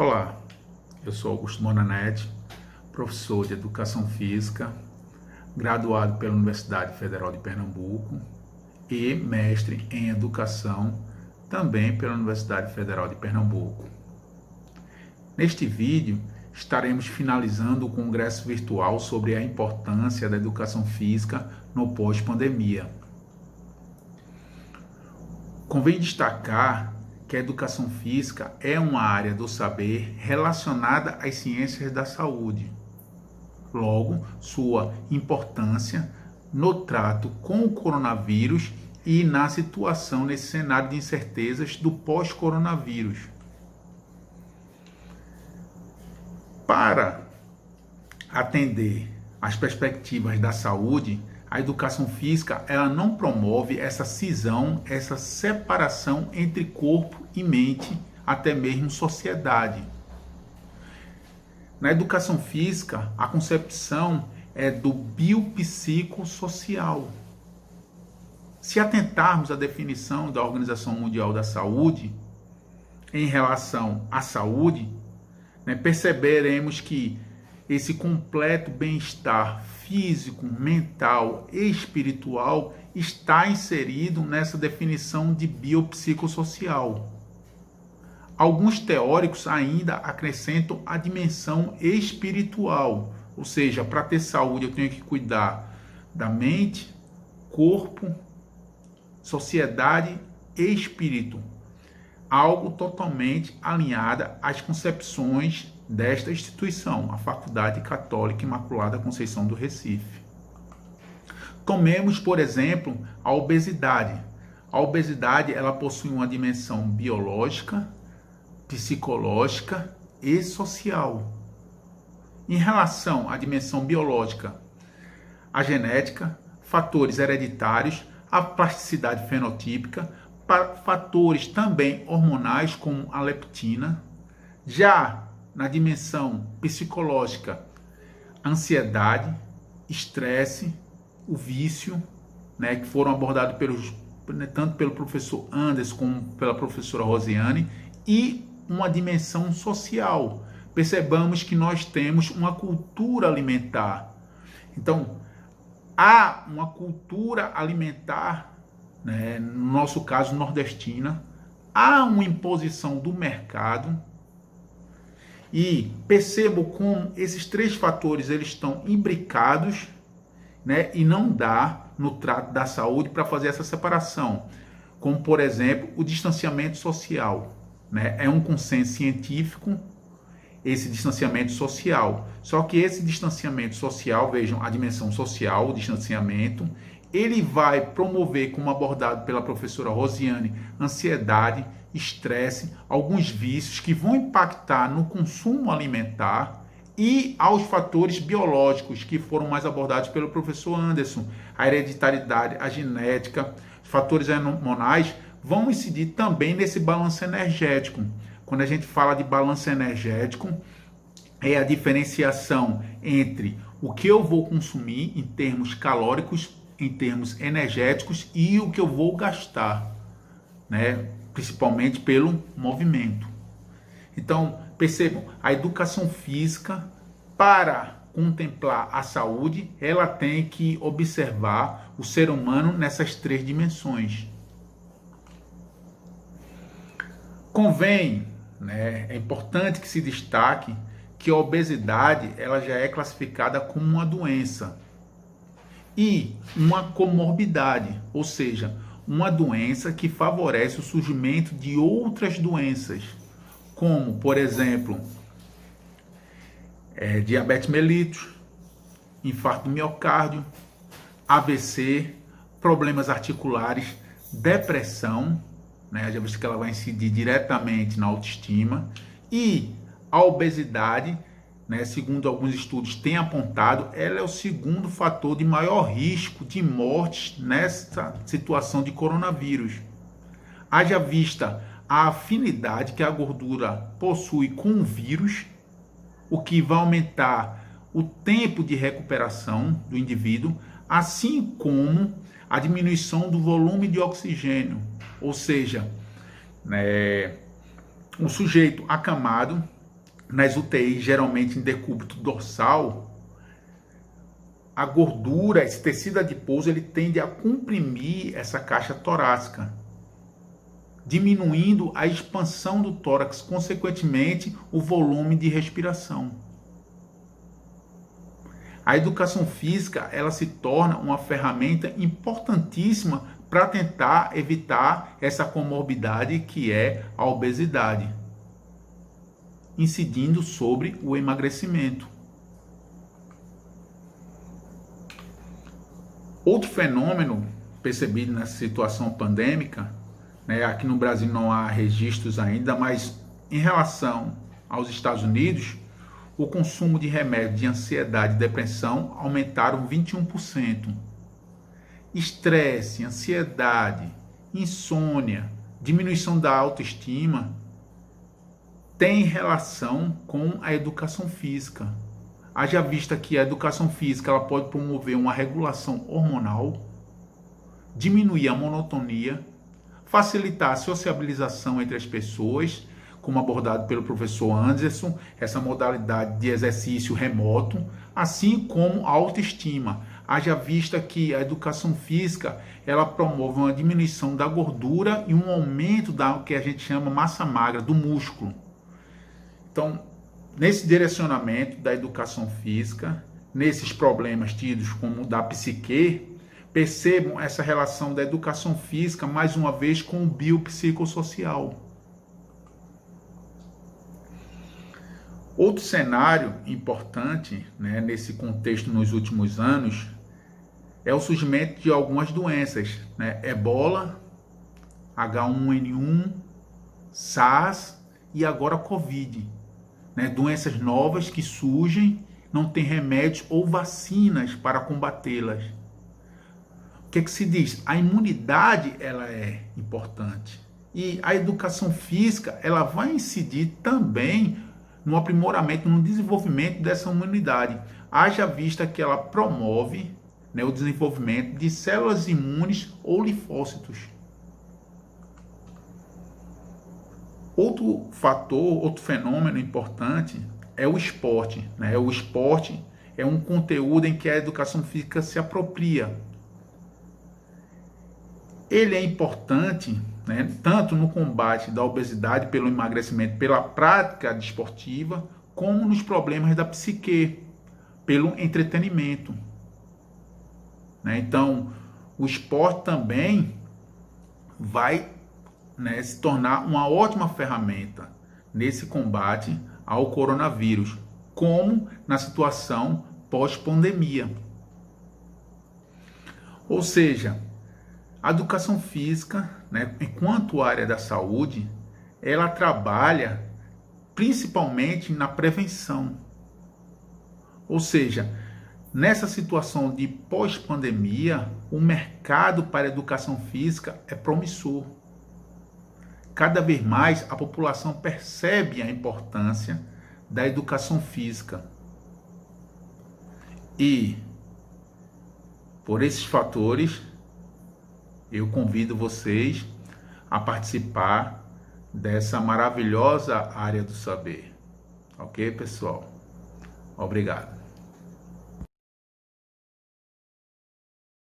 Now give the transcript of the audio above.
Olá, eu sou Augusto Monanete, professor de Educação Física, graduado pela Universidade Federal de Pernambuco e mestre em Educação, também pela Universidade Federal de Pernambuco. Neste vídeo, estaremos finalizando o congresso virtual sobre a importância da educação física no pós-pandemia. Convém destacar que a educação física é uma área do saber relacionada às ciências da saúde. Logo, sua importância no trato com o coronavírus e na situação nesse cenário de incertezas do pós-coronavírus. Para atender às perspectivas da saúde, a educação física ela não promove essa cisão, essa separação entre corpo e mente, até mesmo sociedade. Na educação física, a concepção é do biopsicossocial. Se atentarmos à definição da Organização Mundial da Saúde em relação à saúde, perceberemos que esse completo bem-estar físico, mental e espiritual está inserido nessa definição de biopsicossocial. Alguns teóricos ainda acrescentam a dimensão espiritual, ou seja, para ter saúde eu tenho que cuidar da mente, corpo, sociedade e espírito. Algo totalmente alinhado às concepções desta instituição, a Faculdade Católica Imaculada Conceição do Recife. Tomemos, por exemplo, a obesidade. A obesidade ela possui uma dimensão biológica, psicológica e social. Em relação à dimensão biológica, a genética, fatores hereditários, a plasticidade fenotípica, fatores também hormonais como a leptina. Já na dimensão psicológica, ansiedade, estresse, o vício, que foram abordados tanto pelo professor Anderson como pela professora Rosiane, e uma dimensão social. Percebamos que nós temos uma cultura alimentar. Então, há uma cultura alimentar, no nosso caso nordestina, há uma imposição do mercado. E percebo como esses três fatores eles estão imbricados, e não dá no trato da saúde para fazer essa separação. Como, por exemplo, o distanciamento social. É um consenso científico esse distanciamento social. Só que esse distanciamento social, vejam, a dimensão social, o distanciamento, ele vai promover, como abordado pela professora Rosiane, ansiedade, estresse, alguns vícios que vão impactar no consumo alimentar e aos fatores biológicos que foram mais abordados pelo professor Anderson, a hereditariedade, a genética, os fatores hormonais vão incidir também nesse balanço energético. Quando a gente fala de balanço energético, é a diferenciação entre o que eu vou consumir em termos calóricos, em termos energéticos e o que eu vou gastar, principalmente pelo movimento. Então, percebam, a educação física, para contemplar a saúde, ela tem que observar o ser humano nessas três dimensões. Convém, é importante que se destaque que a obesidade ela já é classificada como uma doença e uma comorbidade, ou seja, uma doença que favorece o surgimento de outras doenças, como, por exemplo, diabetes mellitus, infarto do miocárdio, AVC, problemas articulares, depressão, já visto que ela vai incidir diretamente na autoestima, e a obesidade, segundo alguns estudos têm apontado, ela é o segundo fator de maior risco de mortes nessa situação de coronavírus. Haja vista a afinidade que a gordura possui com o vírus, o que vai aumentar o tempo de recuperação do indivíduo, assim como a diminuição do volume de oxigênio, ou seja, o sujeito acamado, nas UTIs, geralmente em decúbito dorsal, a gordura, esse tecido adiposo, ele tende a comprimir essa caixa torácica, diminuindo a expansão do tórax, consequentemente, o volume de respiração. A educação física, ela se torna uma ferramenta importantíssima para tentar evitar essa comorbidade que é a obesidade, incidindo sobre o emagrecimento. Outro fenômeno percebido nessa situação pandêmica, aqui no Brasil não há registros ainda, mas em relação aos Estados Unidos, o consumo de remédios de ansiedade e depressão aumentaram 21%. Estresse, ansiedade, insônia, diminuição da autoestima tem relação com a educação física. Haja vista que a educação física ela pode promover uma regulação hormonal, diminuir a monotonia, facilitar a sociabilização entre as pessoas, como abordado pelo professor Anderson, essa modalidade de exercício remoto, assim como a autoestima. Haja vista que a educação física ela promove uma diminuição da gordura e um aumento da que a gente chama massa magra, do músculo. Então, nesse direcionamento da educação física, nesses problemas tidos como da psique, percebam essa relação da educação física, mais uma vez, com o biopsicossocial. Outro cenário importante, nesse contexto nos últimos anos é o surgimento de algumas doenças, Ebola, H1N1, SARS e agora Covid. Doenças novas que surgem, não tem remédios ou vacinas para combatê-las. O que se diz? A imunidade ela é importante. E a educação física ela vai incidir também no aprimoramento, no desenvolvimento dessa imunidade. Haja vista que ela promove o desenvolvimento de células imunes ou linfócitos. Outro fator, outro fenômeno importante é o esporte. O esporte é um conteúdo em que a educação física se apropria. Ele é importante, tanto no combate da obesidade pelo emagrecimento, pela prática desportiva, como nos problemas da psique, pelo entretenimento. Então, o esporte também vai se tornar uma ótima ferramenta nesse combate ao coronavírus, como na situação pós-pandemia. Ou seja, a educação física, enquanto área da saúde, ela trabalha principalmente na prevenção. Ou seja, nessa situação de pós-pandemia, o mercado para a educação física é promissor. Cada vez mais a população percebe a importância da educação física. E, por esses fatores, eu convido vocês a participar dessa maravilhosa área do saber. Ok, pessoal? Obrigado.